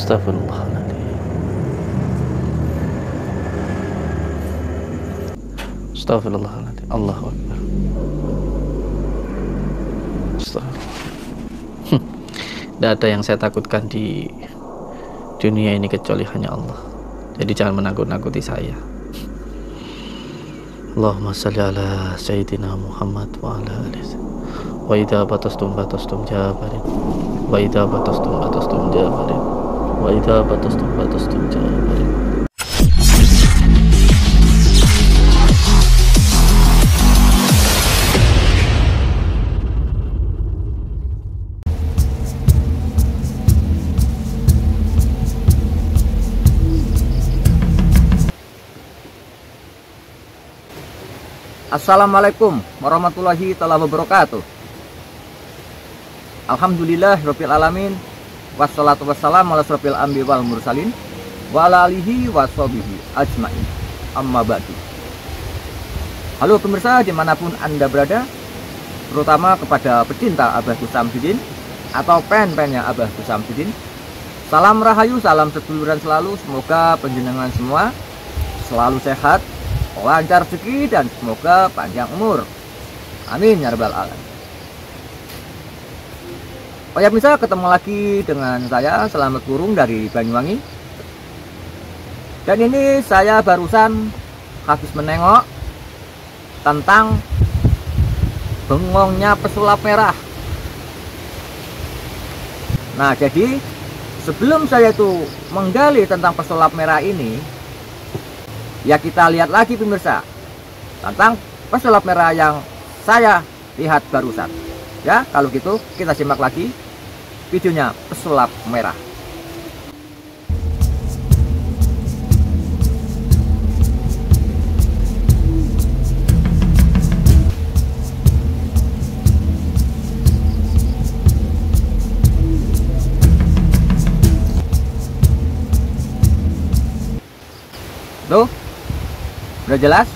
Astagfirullahaladzim. Astagfirullahaladzim. Allahu Akbar. Astagfirullah. Tidak ada yang saya takutkan di dunia ini kecuali hanya Allah. Jadi jangan menakut-nakuti saya. Allahumma salli ala Sayyidina Muhammad wa ala alihi. Wa idha batastum jabarin. Wa idha batastum jabarin. Wa idha batastum jabarin. Assalamualaikum warahmatullahi wabarakatuh. Alhamdulillah rabbil alamin. Wassalatu wassalamu ala asrofil anbiya wal mursalin wa ala alihi washabihi ajmain. Amma ba'du. Halo pemirsa dimanapun Anda berada, terutama kepada pecinta Abah Gus Samsudin atau fan-fannya Abah Gus Samsudin. Salam rahayu, salam seduluran selalu. Semoga panjenengan semua selalu sehat, lancar rezeki, dan semoga panjang umur. Amin ya rabbal alamin. Oh ya, bisa ketemu lagi dengan saya Selamat Burung dari Banyuwangi. Dan ini saya barusan habis menengok tentang bengongnya pesulap merah. Nah, jadi sebelum saya itu menggali tentang pesulap merah ini, ya kita lihat lagi pemirsa tentang pesulap merah yang saya lihat barusan. Ya, kalau gitu kita simak lagi videonya pesulap merah. Tuh, udah jelas?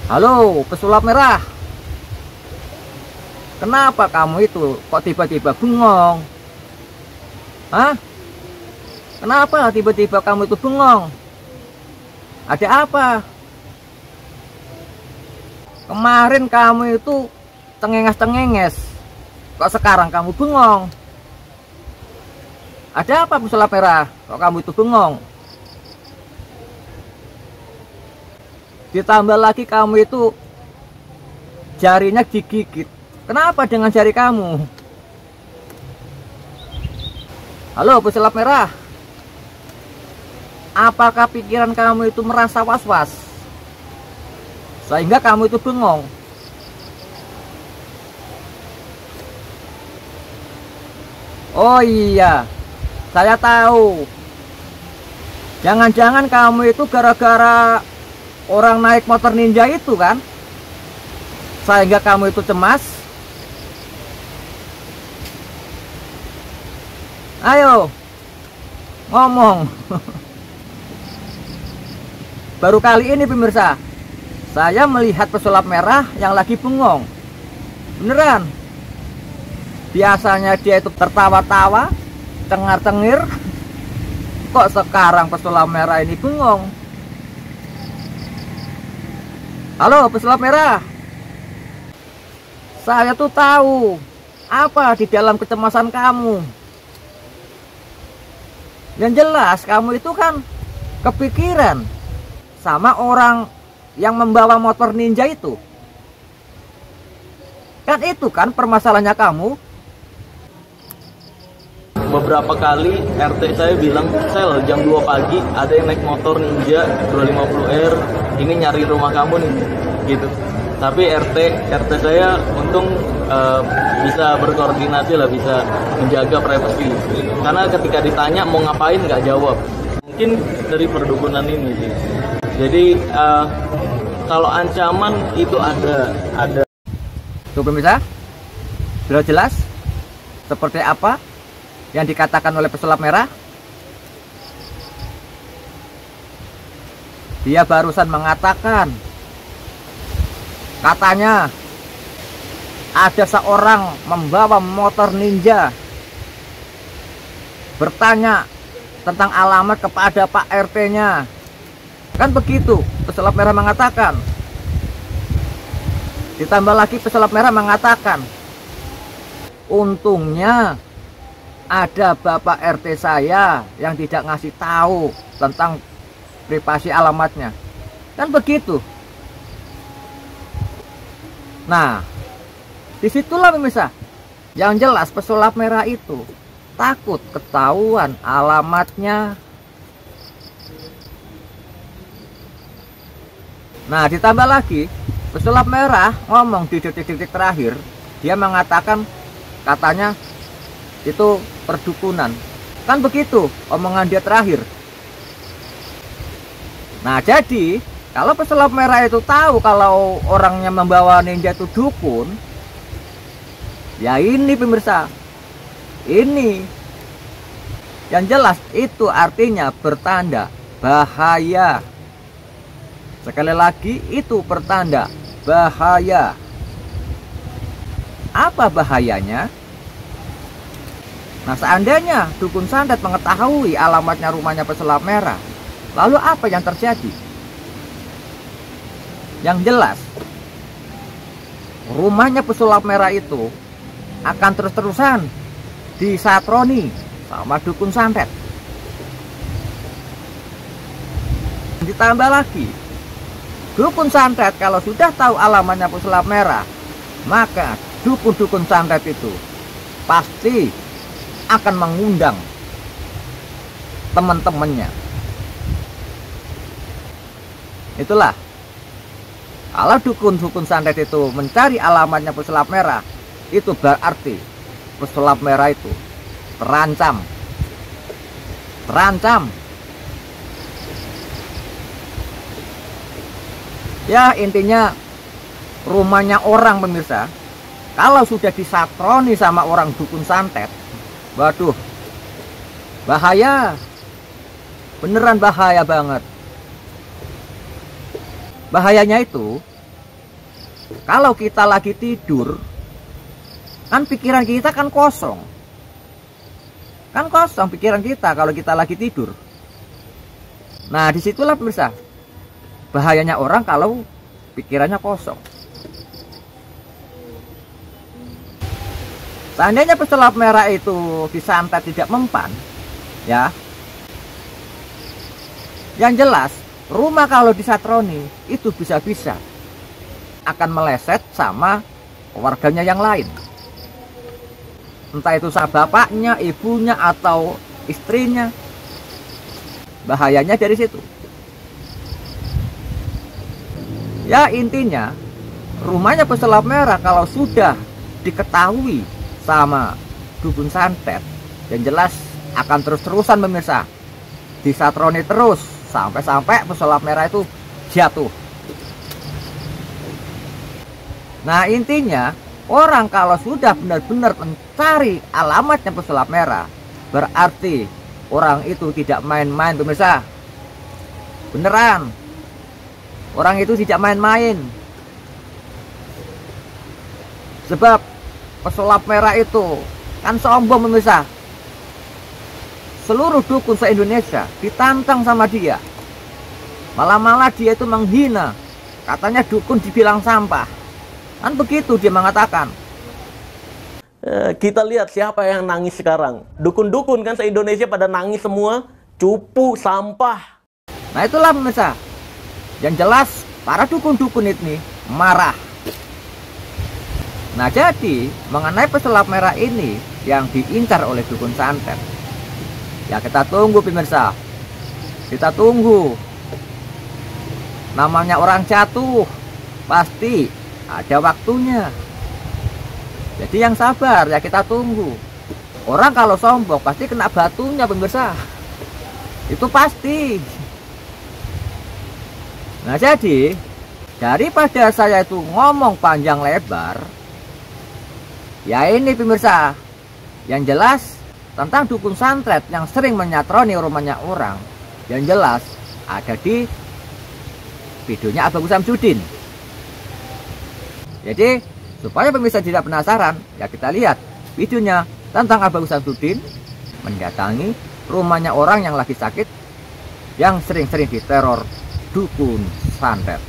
Halo, pesulap merah. Kenapa kamu itu kok tiba-tiba bengong? Hah? Kenapa tiba-tiba kamu itu bengong? Ada apa? Kemarin kamu itu cengenges-cengenges. Kok sekarang kamu bengong? Ada apa pesulap merah? Kok kamu itu bengong? Ditambah lagi kamu itu jarinya digigit. Kenapa dengan jari kamu? Halo pesulap merah. Apakah pikiran kamu itu merasa was-was sehingga kamu itu bengong? Oh iya, saya tahu. Jangan-jangan kamu itu gara-gara orang naik motor ninja itu kan, sehingga kamu itu cemas. Ayo ngomong. Baru kali ini pemirsa saya melihat pesulap merah yang lagi bengong. Beneran. Biasanya dia itu tertawa-tawa, cengar-cengir. Kok sekarang pesulap merah ini bengong? Halo pesulap merah. Saya tuh tahu apa di dalam kecemasan kamu. Yang jelas kamu itu kan kepikiran sama orang yang membawa motor ninja itu. Kan itu kan permasalahannya kamu. Beberapa kali RT saya bilang, "Sel, jam 2 pagi ada yang naik motor ninja 250R, ini nyari rumah kamu nih." Gitu. Tapi RT saya untung bisa berkoordinasi lah, bisa menjaga privasi. Karena ketika ditanya mau ngapain nggak jawab. Mungkin dari perdukunan ini sih. Jadi kalau ancaman itu ada. Tuh pemirsa, sudah jelas seperti apa yang dikatakan oleh pesulap merah. Dia barusan mengatakan, katanya ada seorang membawa motor ninja bertanya tentang alamat kepada Pak RT-nya. Kan begitu pesulap merah mengatakan. Ditambah lagi pesulap merah mengatakan, untungnya ada Bapak RT saya yang tidak ngasih tahu tentang privasi alamatnya. Kan begitu. Nah, disitulah pemirsa, yang jelas pesulap merah itu takut ketahuan alamatnya. Nah, ditambah lagi pesulap merah ngomong di detik-detik terakhir, dia mengatakan katanya itu perdukunan. Kan begitu omongan dia terakhir. Nah, jadi kalau pesulap merah itu tahu kalau orangnya membawa ninja itu dukun, ya ini pemirsa, ini yang jelas itu artinya bertanda bahaya. Sekali lagi, itu pertanda bahaya. Apa bahayanya? Nah, seandainya dukun santet mengetahui alamatnya rumahnya pesulap merah, lalu apa yang terjadi? Yang jelas, rumahnya pesulap merah itu akan terus-terusan disatroni sama dukun santet. Ditambah lagi, dukun santet kalau sudah tahu alamatnya pesulap merah, maka dukun-dukun santet itu pasti akan mengundang teman-temannya. Itulah, kalau dukun-dukun santet itu mencari alamatnya pesulap merah, itu berarti pesulap merah itu terancam. Terancam. Ya, intinya rumahnya orang pemirsa, kalau sudah disatroni sama orang dukun santet, waduh, bahaya. Beneran bahaya banget. Bahayanya itu, kalau kita lagi tidur, kan pikiran kita kan kosong. Kan kosong pikiran kita kalau kita lagi tidur. Nah, disitulah pemirsa, bahayanya orang kalau pikirannya kosong. Seandainya pesulap merah itu disantet tidak mempan, ya, yang jelas rumah kalau disatroni itu bisa-bisa akan meleset sama warganya yang lain. Entah itu sama bapaknya, ibunya, atau istrinya. Bahayanya dari situ. Ya, intinya rumahnya pesulap merah kalau sudah diketahui sama dukun santet, yang jelas akan terus-terusan pemirsa disatroni terus sampai-sampai pesulap merah itu jatuh. Nah, intinya orang kalau sudah benar-benar mencari alamatnya pesulap merah, berarti orang itu tidak main-main pemirsa. Beneran, orang itu tidak main-main. Sebab pesulap merah itu kan sombong pemirsa. Seluruh dukun se-Indonesia ditantang sama dia. Malah dia itu menghina. Katanya dukun dibilang sampah. Kan begitu dia mengatakan. Kita lihat siapa yang nangis sekarang. Dukun-dukun kan se-Indonesia pada nangis semua. Cupu, sampah. Nah, itulah pemirsa. Yang jelas para dukun-dukun ini marah. Nah, jadi mengenai pesulap merah ini yang diincar oleh dukun santet, ya kita tunggu pemirsa. Kita tunggu. Namanya orang jatuh pasti ada waktunya. Jadi yang sabar, ya kita tunggu. Orang kalau sombong pasti kena batunya pemirsa. Itu pasti. Nah, jadi daripada saya itu ngomong panjang lebar, ya ini pemirsa, yang jelas tentang dukun santet yang sering menyatroni rumahnya orang, yang jelas ada di videonya Abang Samsudin. Jadi supaya pemirsa tidak penasaran, ya kita lihat videonya tentang Abang Samsudin mendatangi rumahnya orang yang lagi sakit, yang sering-sering diteror dukun santet.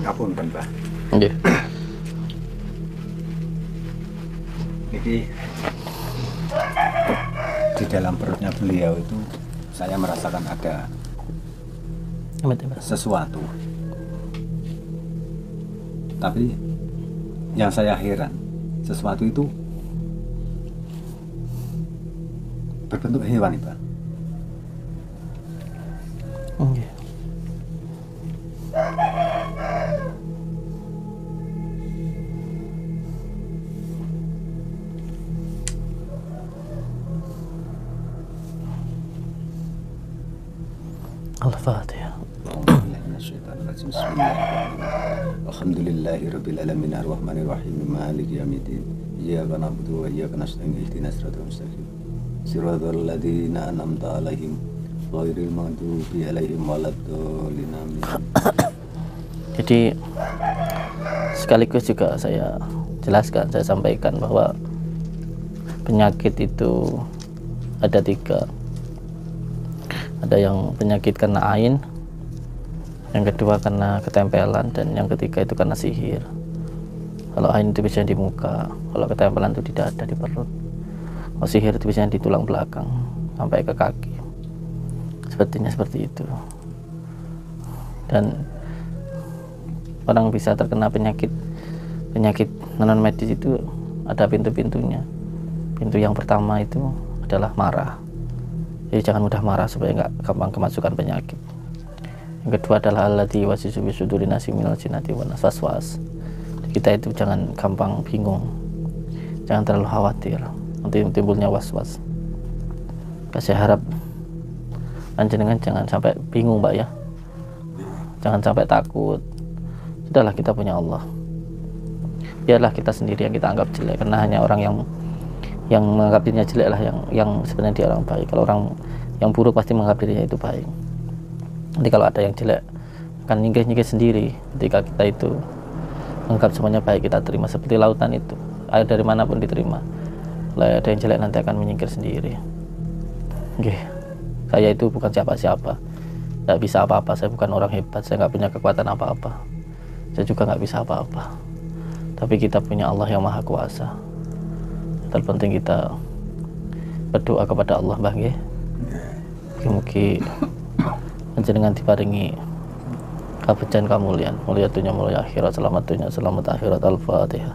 Ngapunten, Mbah. Nggih. Niki di dalam perutnya beliau itu saya merasakan ada sesuatu. Tapi yang saya heran, sesuatu itu berbentuk hewan, Pak. Nggih. Al-Fatihah. Alhamdulillahirabbil alamin arrahmanir rahim maliki yaumiddin iyyaka na'budu wa iyyaka nasta'in ihdinas siratal mustaqim siratal ladzina an'amta 'alaihim ghairil maghdubi 'alaihim waladdallin amin. Jadi sekaligus juga saya jelaskan, saya sampaikan bahwa penyakit itu ada 3. Ada yang penyakit karena ain, yang kedua karena ketempelan, dan yang ketiga itu karena sihir. Kalau ain itu biasanya di muka, kalau ketempelan itu di dada, di perut. Kalau sihir itu biasanya di tulang belakang sampai ke kaki. Sepertinya seperti itu. Dan orang bisa terkena penyakit non medis itu ada pintu-pintunya. Pintu yang pertama itu adalah marah. Jadi jangan mudah marah supaya nggak gampang kemasukan penyakit. Yang kedua adalah allati wasisu bisuduri nasi minal jinnati wan nas waswas. Kita itu jangan gampang bingung, jangan terlalu khawatir nanti timbulnya was-was. Saya harap panjenengan jangan sampai bingung, Mbak, ya. Jangan sampai takut. Sudahlah, kita punya Allah. Biarlah kita sendiri yang kita anggap jelek, karena hanya orang yang menganggap dirinya jelek lah yang sebenarnya dia orang baik. Kalau orang yang buruk pasti menganggap dirinya itu baik. Nanti kalau ada yang jelek akan nyingkir sendiri. Ketika kita itu menganggap semuanya baik, kita terima. Seperti lautan itu, air dari manapun diterima. Kalau ada yang jelek nanti akan menyingkir sendiri. Oke, saya itu bukan siapa-siapa, nggak bisa apa-apa. Saya bukan orang hebat, saya nggak punya kekuatan apa-apa. Saya juga nggak bisa apa-apa. Tapi kita punya Allah yang Maha Kuasa. Terpenting kita berdoa kepada Allah, Mbah, nggih. Mugi-mugi panjenengan diparingi kabejan kamulian, mulia dunya mulia akhirat, selamat dunya selamat akhirat. Al-Fatihah.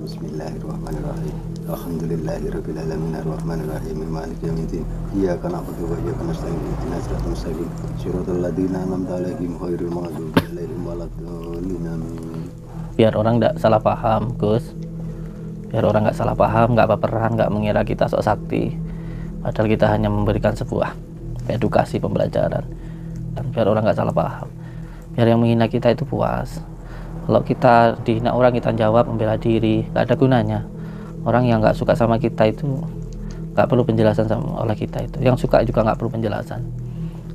Bismillahirrahmanirrahim. Alhamdulillahirabbil alamin arrahmanir rahim maliki yaumiddin iyyaka na'budu wa iyyaka nasta'in ihdinas siratal mustaqim siratal ladzina an'amta 'alaihim ghairil maghdubi 'alaihim waladdallin amin. Biar orang tidak salah paham, Gus. Biar orang nggak salah paham, nggak baperan, nggak mengira kita sok sakti. Padahal kita hanya memberikan sebuah edukasi, pembelajaran. Dan biar orang nggak salah paham. Biar yang menghina kita itu puas. Kalau kita dihina orang, kita jawab membela diri, nggak ada gunanya. Orang yang nggak suka sama kita itu nggak perlu penjelasan oleh kita itu. Yang suka juga nggak perlu penjelasan.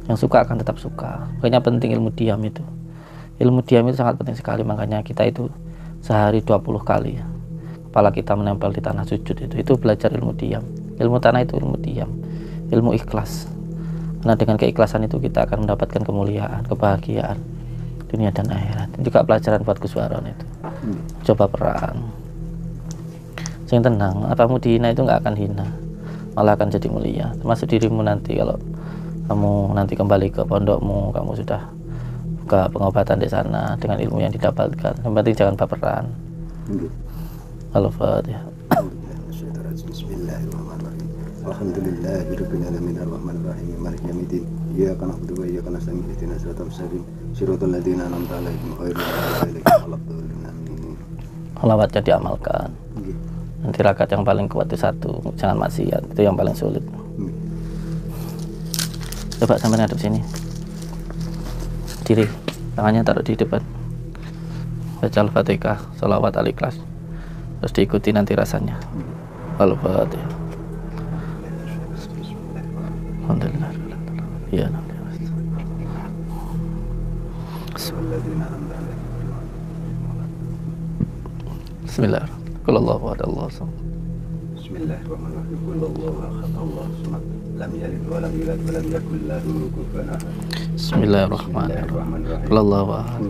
Yang suka akan tetap suka. Makanya penting ilmu diam itu. Ilmu diam itu sangat penting sekali. Makanya kita itu sehari 20 kali kepala kita menempel di tanah sujud, itu belajar ilmu diam. Ilmu tanah itu ilmu diam, ilmu ikhlas. Karena dengan keikhlasan itu kita akan mendapatkan kemuliaan, kebahagiaan dunia dan akhirat. Juga pelajaran buat Gus Waron itu. Coba perang, yang tenang. Apamu dihina itu nggak akan hina, malah akan jadi mulia. Termasuk dirimu nanti kalau kamu nanti kembali ke pondokmu, kamu sudah buka pengobatan di sana dengan ilmu yang didapatkan. Yang penting jangan baperan. Al-Fatihah. Bismillahirrahmanirrahim. Alhamdulillahirabbil alamin arrahmanir rahim maliki yaumiddin iyyaka na'budu wa iyyaka nasta'in ihdinas siratal mustaqim siratal ladzina an'amta 'alaihim ghairil maghdubi 'alaihim waladdallin amin. Selawatnya diamalkan. Nggih. Nanti rakaat yang paling kuat itu 1, jangan maksiat, itu yang paling sulit. Nggih. Coba sampai ngadep sini, diri, tangannya taruh di depan, baca Al-Fatihah, sholawat Al-Ikhlas, terus diikuti nanti rasanya. Al-Fatihah. Alhamdulillah. Ya, Bismillahirrahmanirrahim. Qul Allahu ahad, Allahu samad. Bismillahirrahmanirrahim. Qul Allahu ahad, Allahu samad. Lam yalid wa lam yulad wa lam yakul lahu kufuwan ahad. Bismillahirrahmanirrahim. Qul Allahu ahad,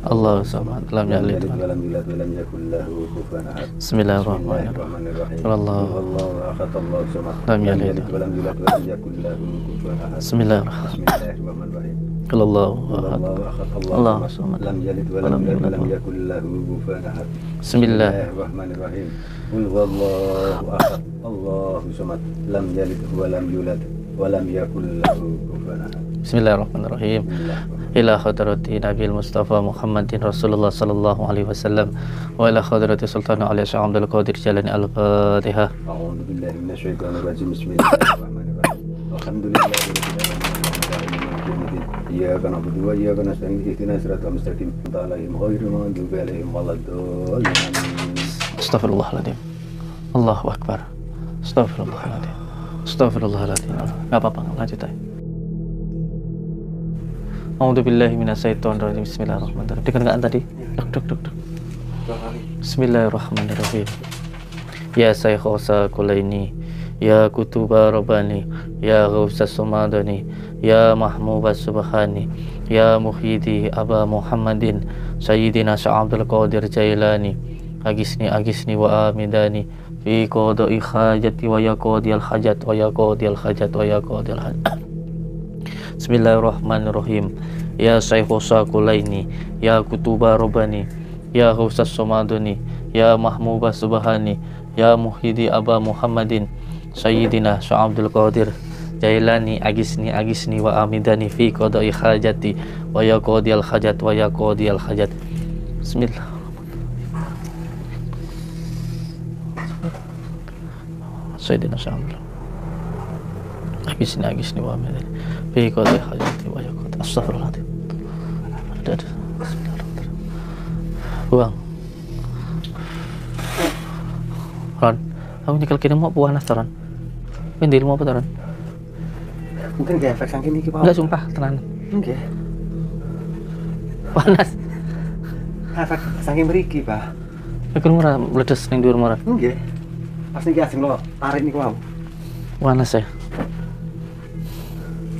Allahu samad. Lam yalid wa lam yulad wa lam yakul lahu kufuwan ahad. Bismillahirrahmanirrahim. Qul Allahu ahad, Allahu samad. lam yalid wa lam yulad wa lam yakul lahu kufuwan ahad. Bismillahirrahmanirrahim. Bismillahirrahmanirrahim. Qul Allahu ahad, Allahu samad. Lam yalid wa lam yulad wa lam yakul lahu kufuwan ahad. Bismillahirrahmanirrahim. Qul huwallahu ahad, Allahu samad. Lam yalid wa lam yulad wa lam yakul lahu kufuwan ahad. Bismillahirrahmanirrahim. Ila hadrati Nabil Mustafa Muhammadin Rasulullah sallallahu alaihi wasallam wa ila hadrati Sultan Ali Syekh Abdul Qadir Jalani. Al-Fatihah. A'udzu billahi minasyaitonir rajim. Bismillahirrahmanirrahim. Alhamdulillahirabbil alamin. Iyyaka na'budu wa iyyaka nasta'in ihdinas siratal mustaqim alaihim ghairil maghdubi alaihim waladdallin. Astagfirullahaladzim. Allahu Akbar. Astagfirullahaladzim. Astagfirullahaladzim. Gak apa-apa, lanjut aja. A'udzubillahi minasyaitonirrajim. Bismillahirrahmanirrahim. Dengarkan tadi. Duk. Bismillahirrahmanirrahim. Ya Sayyidha Kulaini, ya Kutuba Rabbani, ya Ghawsa Sumadani, ya Mahmuba Subhani, ya Muhyidi Aba Muhammadin, Sayyidina Syekh Abdul Qadir Jailani, agisni wa amidani fi qada'i hajati wa yaqadiyal hajat wa yaqadiyal hajat wa yaqadiyal hajat. Bismillahirrahmanirrahim. Ya Sayyidha Kulaini, ya Kutuba Rabbani, ya Ghawsa Sumadani, ya Mahmuba Subhani, ya Muhyidi Aba Muhammadin, Sayyidina Syekh Abdul Qadir Jailani, agisni wa amidani fi qada'i hajati wa yaqadiyal hajat wa yaqadiyal hajat. Bismillah. Sayyidina Syekh Abdul agisni wa amidani fi qada'i hajati wa yaqadiyal. Astagfirullahaladzim. Ada. Bismillahirrahmanirrahim. Buang. Ron, kamu nyekel kini mau panas Ron? Pendil mau apa Ron? Mungkin gak efek saking iki, Pak. Enggak, sumpah, tenan. Nggih. Panas. Efek saking mriki, Pak. Iku murah meledes ning dhuwur murah. Nggih. Pas niki asing lo tarik niku wau. Panas ya.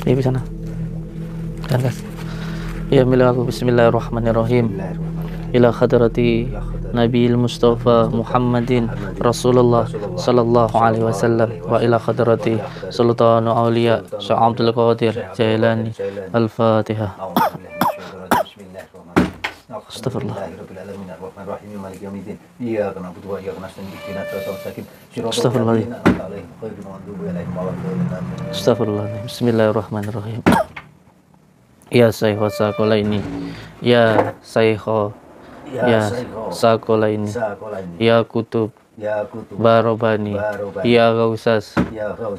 Iya di sana. Dan gas. Ya milaku bismillahirrahmanirrahim. Ila hadrati Nabil Mustafa Muhammadin Rasulullah sallallahu alaihi wasallam wa ila hadrati Sultan Auliya Syekh Abdul Qadir Jailani. Al-Fatihah. Astagfirullah. Astagfirullah. Bismillahirrahmanirrahim. Ya Sayyidha Kulaini, ya Sayyidha, ya Sakulaini, ya Kutub Barobani, ya Gausas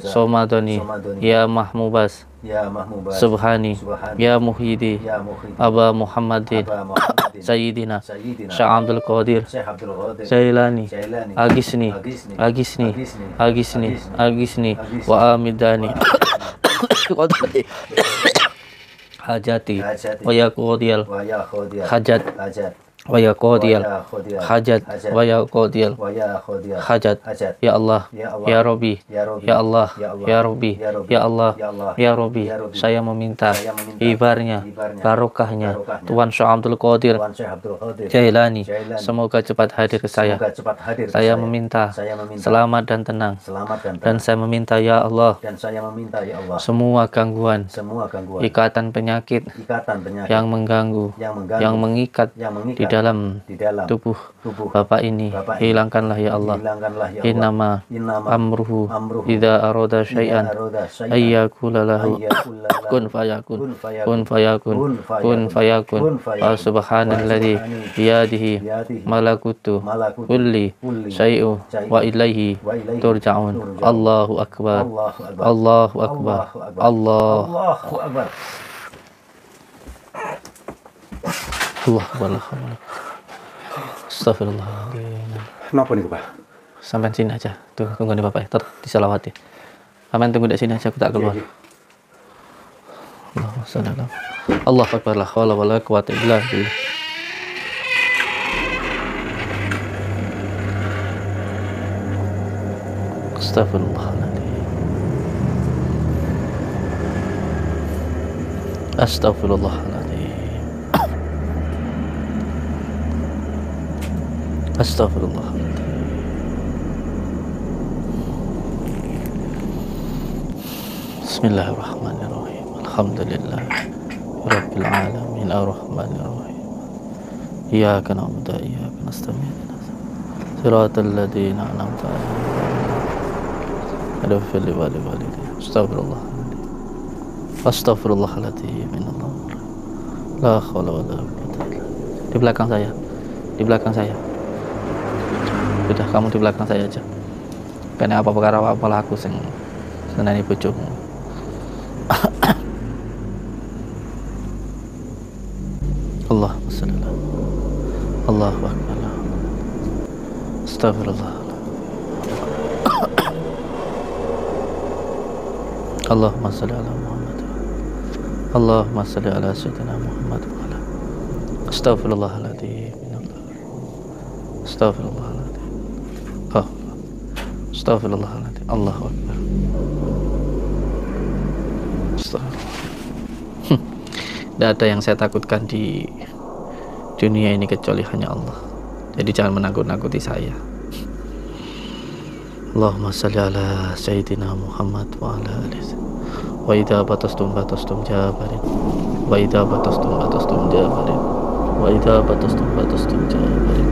Somadoni, ya Mahmubas Subhani, ya Muhyidi Aba Muhammadin, Sayyidina Syekh Abdul Qadir Jailani, agisni wa amidani hajati wa yaqadiyal hajat wa yaqadiyal hajat wa yaqadiyal hajat. Ya Allah, ya Rabbi, ya Allah, ya Rabbi, ya Allah, ya Rabbi, saya meminta ibarnya, barokahnya Tuan Syekh Abdul Qadir Jailani semoga cepat hadir ke saya. Saya meminta selamat dan tenang, dan saya meminta ya Allah semua gangguan, ikatan penyakit yang mengganggu, yang mengikat di dalam tubuh Bapak ini. Hilangkanlah ya Allah. Innama amruhu idza arada syai'an ayyakula lahu kun fayakun kun fayakun. Subhanalladzi biyadihi malakutu kulli syai'in wa ilaihi turja'un. Allahu akbar. Allahu akbar. Allahu akbar. Astagfirullahaladzim. Kenapa nih Pak? Sampai sini aja. Tuh, tunggu nih Bapak. Disalawati. Sampai tunggu di sini aja, aku tak keluar. Allah akbar, la haula wala quwwata illa billah. Astagfirullahaladzim. Astagfirullahaladzim. Astagfirullah. Bismillahirrahmanirrahim. Alhamdulillah Rabbil alamin arrahmanirrahim. Iyyaka na'budu wa iyyaka nasta'in. Shiratal ladzina an'amta 'alaihim ghairil maghdubi 'alaihim. Astagfirullah. Astagfirullahaladzim. La haula wala quwwata illa billah. Di belakang saya. Di belakang saya. Sudah, kamu di belakang saya aja. Karena apa perkara apa aku sing seneni bojomu. Allahumma shalli ala Allahu akbar. Astagfirullah. Allahumma shalli ala Muhammad. Allahumma shalli ala sayyidina Muhammad wa ala. Astagfirullahaladzim. Astagfirullahaladzim. Astagfirullahaladzim. Allahu akbar. Tidak ada yang saya takutkan di dunia ini kecuali hanya Allah. Jadi jangan menakut-nakuti saya. Allahumma salli ala sayyidina Muhammad wa ala alihi. Wa idza batastum jabarin. Wa idza batastum jabarin. Wa idza batastum jabarin.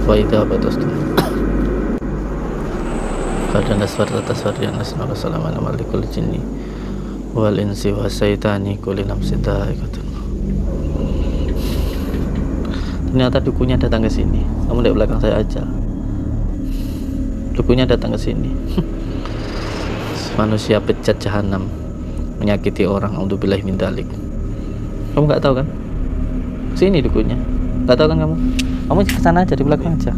Wa idza batastum dan asfar atas varian asma wassalamu ala malikul jinni wal insi wa syaitani kulli nafsin dha'iqatul maut. Ternyata dukunya datang ke sini. Kamu di belakang saya aja. Dukunya datang ke sini. Manusia pecat jahanam, menyakiti orang, auzubillahi min dzalik. Kamu nggak tahu kan? Sini dukunya. Nggak tahu kan kamu? Kamu ke sana aja, di belakang aja.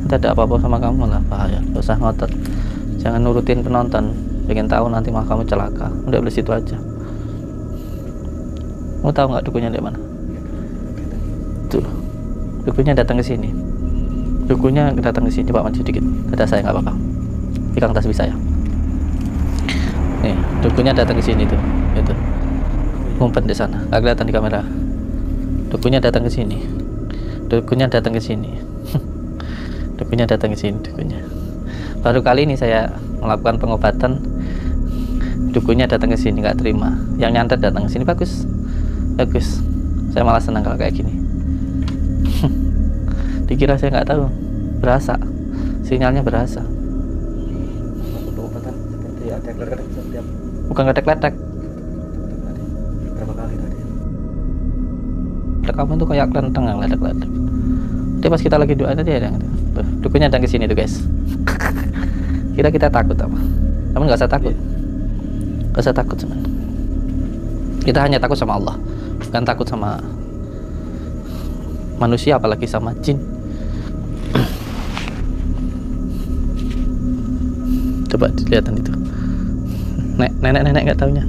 Tidak ada apa-apa sama kamu lah, bahaya. Gak usah ngotot. Jangan nurutin penonton. Pengen tahu nanti malah kamu celaka. Udah beli situ aja. Mau tahu nggak dukunya di mana? Tuh, dukunya datang ke sini. Dukunya datang ke sini. Pak maju dikit. Ada saya nggak apa-apa. Pegang tasbih saya. Nih, dukunya datang ke sini tuh. Itu. Ngumpet di sana. Nggak kelihatan di kamera. Dukunya datang ke sini. Dukunya datang ke sini. Dukunya datang ke sini, dukunya. Baru kali ini saya melakukan pengobatan, dukunya datang ke sini, nggak terima. Yang nyantet datang ke sini, bagus, bagus. Saya malah senang kalau kayak gini. Dikira saya nggak tahu, berasa, sinyalnya berasa. Pengobatan seperti ada kletek setiap. Bukan kletek-kletek. Berapa kali tadi? Kamu tuh kayak kelenteng yang kletek-kletek. Jadi pas kita lagi doa tadi ada. Tuh, dukunya datang ke sini tuh guys. Kira kita takut apa? Kamu nggak usah takut. Nggak usah takut sebenarnya. Kita hanya takut sama Allah, bukan takut sama manusia, apalagi sama jin. Coba dilihatin itu. Nenek nggak taunya.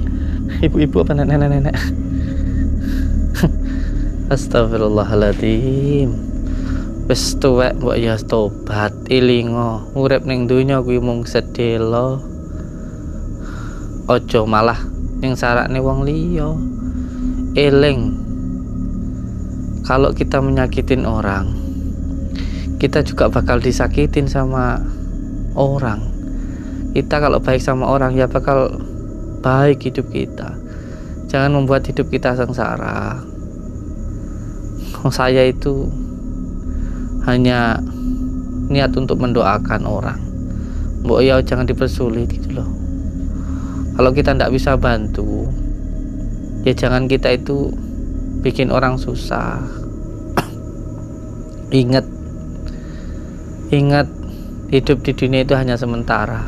Ibu-ibu apa nenek. Astagfirullahaladzim. Wis tuwek mbok ya tobat, ilingo, urip ning donya kuwi mung sedelo. Aja malah ning sarakne wong liya. Eling. Kalau kita menyakitin orang, kita juga bakal disakitin sama orang. Kita kalau baik sama orang ya bakal baik hidup kita. Jangan membuat hidup kita sengsara. Saya itu hanya niat untuk mendoakan orang. Mbok ya jangan dipersulit gitu loh. Kalau kita tidak bisa bantu, ya jangan kita itu bikin orang susah. Ingat hidup di dunia itu hanya sementara.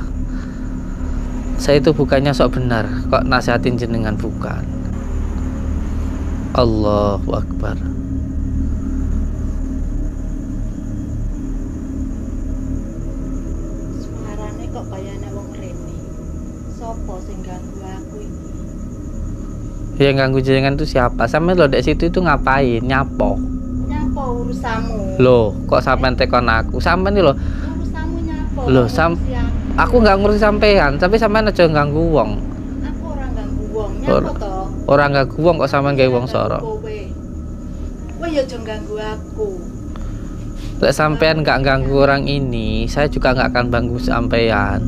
Saya itu bukannya sok benar kok nasihatin jenengan, bukan. Allahu Akbar. Suarane kok kayane wong rene. Sopo sing ganggu aku ini? Yang ganggu jenengan itu siapa? Sampai lo di situ itu ngapain? Nyapo? Nyapo urusamu? Loh, kok sampean tekon aku? Sampean nih loh. Urusamu nyapo? Loh, Ngurusi aku nggak ngurusi sampean, tapi sampean aja ganggu wong. Aku orang ganggu wong, nyapo toh? Orang ganggu wong kok sampean gawe wong soro. Kowe ya aja ganggu aku. Lek sampean nggak ganggu orang ini, saya juga nggak akan ganggu sampean.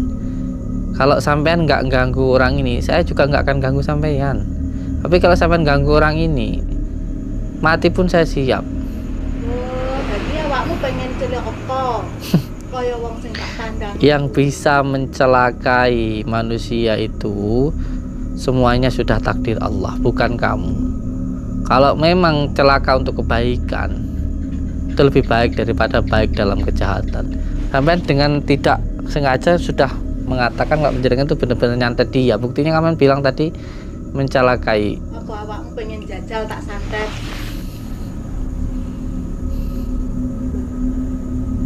Kalau sampean nggak ganggu orang ini, saya juga nggak akan ganggu sampean. Tapi kalau sampean ganggu orang ini, mati pun saya siap. Oh, jadi awakmu pengen celaka. Kaya wong sing tak tandang. Yang bisa mencelakai manusia itu semuanya sudah takdir Allah, bukan kamu. Kalau memang celaka untuk kebaikan, itu lebih baik daripada baik dalam kejahatan. Sampai dengan tidak sengaja sudah mengatakan kalau menjadikan itu benar-benar nyantet dia. Buktinya kamu bilang tadi mencelakai. Apa awakmu pengen jajal tak santet?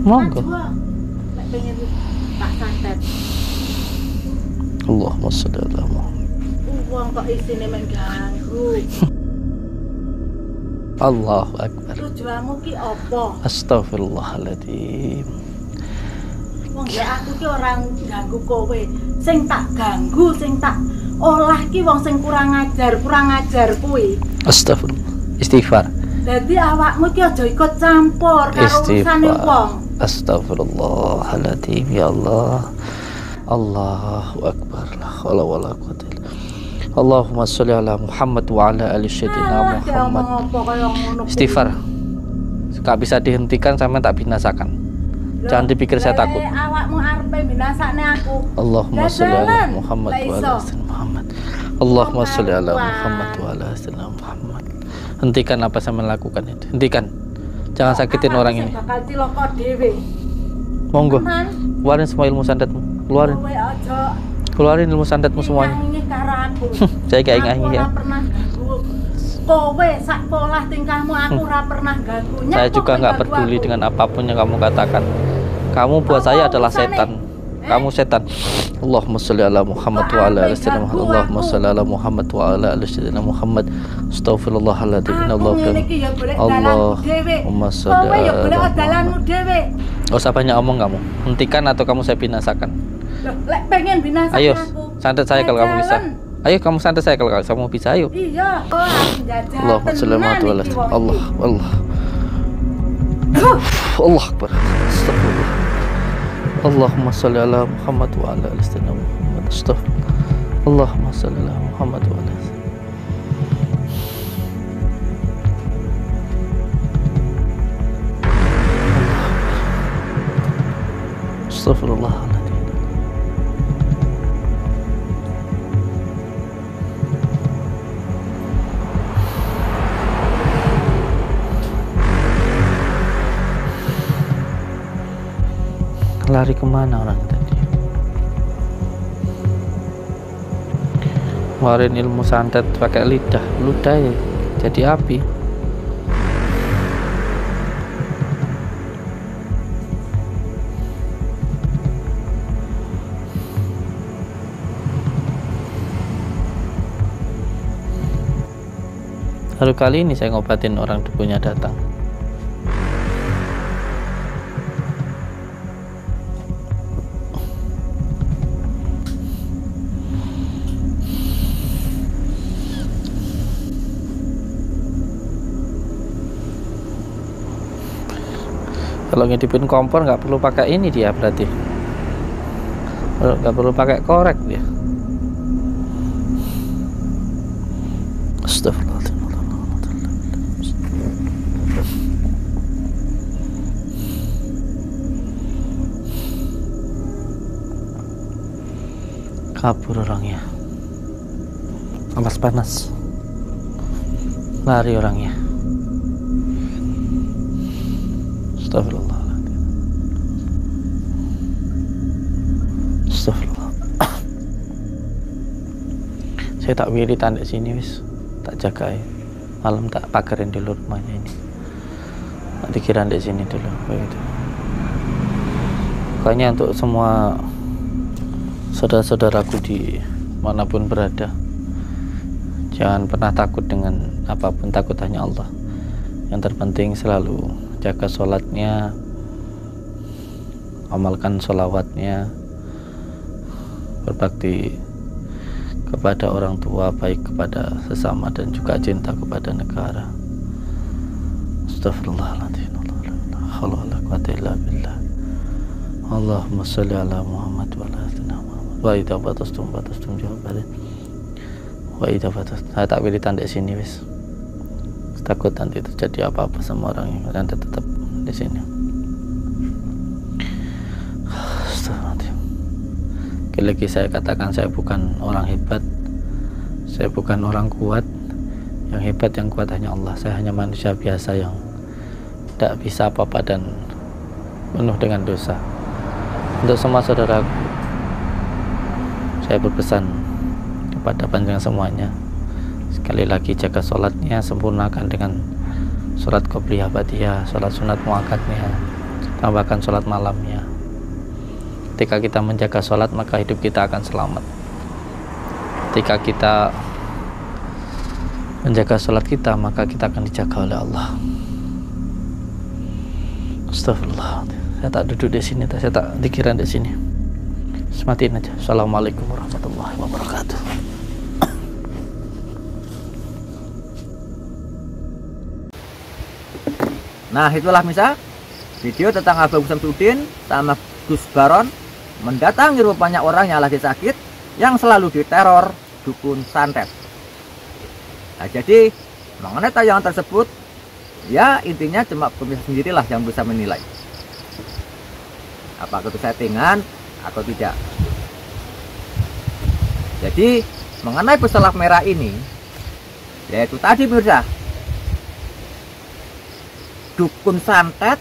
Monggo. Lek pengen tak santet. Allahumma sholli ala Muhammad. Wong kok isine mengganggu. Allahu Akbar. Tujuanmu ki apa? Astagfirullahaladzim. Wong ya aku ki orang ganggu kowe. Sing tak ganggu, sing tak olah ki wong sing kurang ajar kuwi. Astagfirullah. Istighfar. Dadi awakmu ki aja ikut campur karo urusane wong. Astagfirullahaladzim. Ya Allah. Allahu Akbar. La haula wala quwwata illa billah. Allahumma sholli ala Muhammad wa ala ali sayyidina Muhammad. Istighfar. Gak bisa dihentikan sampai tak binasakan. Jangan dipikir saya takut. Awakmu arepe binasakne aku. Allahumma sholli ala Muhammad wa ala sayyidina Muhammad. Allahumma sholli ala Muhammad wa ala sayyidina Muhammad. Hentikan apa yang saya lakukan itu. Hentikan. Jangan sakitin orang ini. Bakal cilaka dhewe. Monggo. Keluarin semua ilmu santetmu. Keluarin. Kowe aja Keluarin ilmu santetmu semuanya. ini karo aku. Saya kayak ngahi ya. Aku ora pernah ganggu. Kowe sak polah tingkahmu aku ora pernah ganggu. Saya juga nggak peduli dengan apapun yang kamu katakan. Kamu buat saya adalah setan. Kamu setan. Allahumma sholli ala Muhammad wa ala ali sayyidina Muhammad. Allahumma sholli ala Muhammad wa ala ali sayyidina Muhammad. Astaghfirullahaladzim. Allahumma sholli ala Muhammad. Gak usah banyak omong kamu. Hentikan atau kamu saya binasakan. Lek pengen binasakan Ayo, aku. santet saya kalau kamu bisa. Ayo kamu santet saya kalau kamu bisa. Ayo. Iya, oh aku jajal. Allahumma sholli ala Muhammad. Allah. Allah Akbar. Astagfirullah. Allahumma sholli ala Muhammad wa ala ali sayyidina Muhammad. Astagfirullah. Allahumma sholli ala Muhammad wa ala Astagfirullahaladzim. Lari kemana orang tadi? Ngeluarin ilmu santet pakai lidah, ludah ya jadi api. Baru kali ini saya ngobatin orang dukunya datang. Kalau ngidupin kompor nggak perlu pakai ini dia berarti. Nggak perlu pakai korek dia. Astagfirullahaladzim. Kabur orangnya. Panas. Lari orangnya. Astagfirullahaladzim. Astagfirullah. Saya tak wiritan di sini wis, tak jaga ya. Malam tak pakerin dulu rumahnya ini. Nanti kira di sini dulu begitu. Pokoknya untuk semua saudara-saudaraku di manapun berada, jangan pernah takut dengan apapun, takut hanya Allah. Yang terpenting selalu jaga sholatnya, amalkan sholawatnya, berbakti kepada orang tua, baik kepada sesama dan juga cinta kepada negara. Astagfirullahaladzim. Allahumma sholli ala Muhammad wa ala sayyidina Muhammad. Wa idza batastum jawaban. Wa idza batastum. Saya tak pilih tanda sini wis. Takut nanti terjadi apa-apa sama orang yang nanti tetap di sini. Lagi saya katakan saya bukan orang hebat, saya bukan orang kuat. Yang hebat, yang kuat hanya Allah. Saya hanya manusia biasa yang tidak bisa apa-apa dan penuh dengan dosa. Untuk semua saudaraku, saya berpesan kepada panjenengan semuanya, sekali lagi jaga sholatnya, sempurnakan dengan sholat qobliyah ba'diyah, sholat sunat muakkadnya, tambahkan sholat malamnya. Ketika kita menjaga sholat, maka hidup kita akan selamat. Ketika kita menjaga sholat kita, maka kita akan dijaga oleh Allah. Astagfirullah. Saya tak duduk di sini, saya tak pikiran di sini. Sematiin aja. Assalamualaikum warahmatullahi wabarakatuh. Nah, itulah misal video tentang Abang Samsudin sama Gus Baron mendatangi rupanya orang yang lagi sakit, yang selalu diteror dukun santet. Nah, jadi mengenai tayangan tersebut, ya intinya cuma pemirsa sendirilah yang bisa menilai apakah itu settingan atau tidak. Jadi mengenai pesulap merah ini, yaitu tadi pemirsa, dukun santet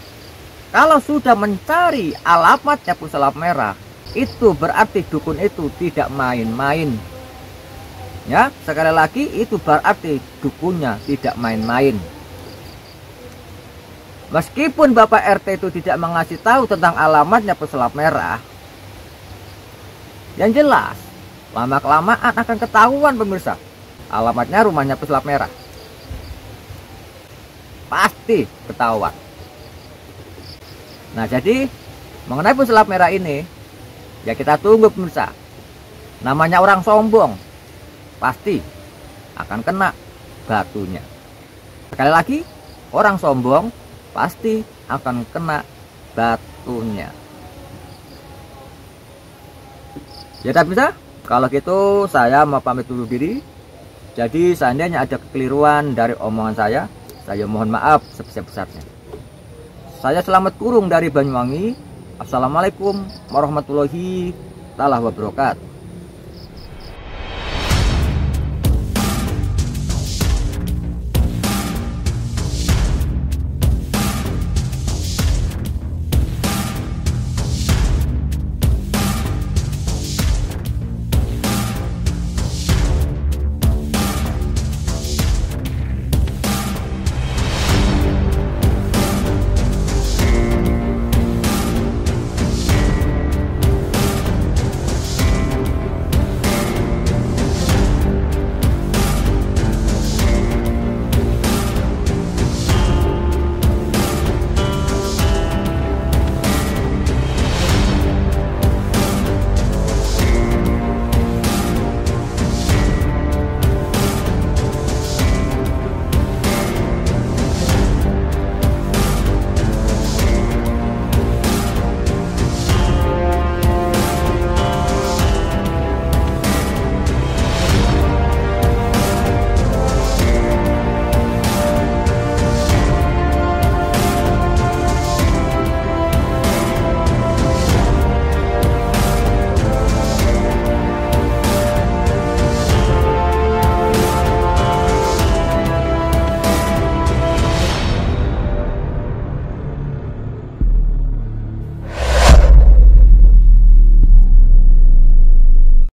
kalau sudah mencari alamatnya pesulap merah, itu berarti dukun itu tidak main-main. Ya, sekali lagi itu berarti dukunnya tidak main-main. Meskipun Bapak RT itu tidak mengasih tahu tentang alamatnya pesulap merah, yang jelas lama-kelamaan akan ketahuan pemirsa alamatnya rumahnya pesulap merah. Pasti ketahuan. Nah, jadi mengenai pesulap merah ini, ya kita tunggu pemirsa. Namanya orang sombong, pasti akan kena batunya. Sekali lagi, orang sombong pasti akan kena batunya. Ya tak bisa. Kalau gitu saya mau pamit dulu diri. Jadi seandainya ada kekeliruan dari omongan saya mohon maaf sebesar-besarnya. Saya Selamat Kurung dari Banyuwangi. Assalamualaikum warahmatullahi wabarakatuh.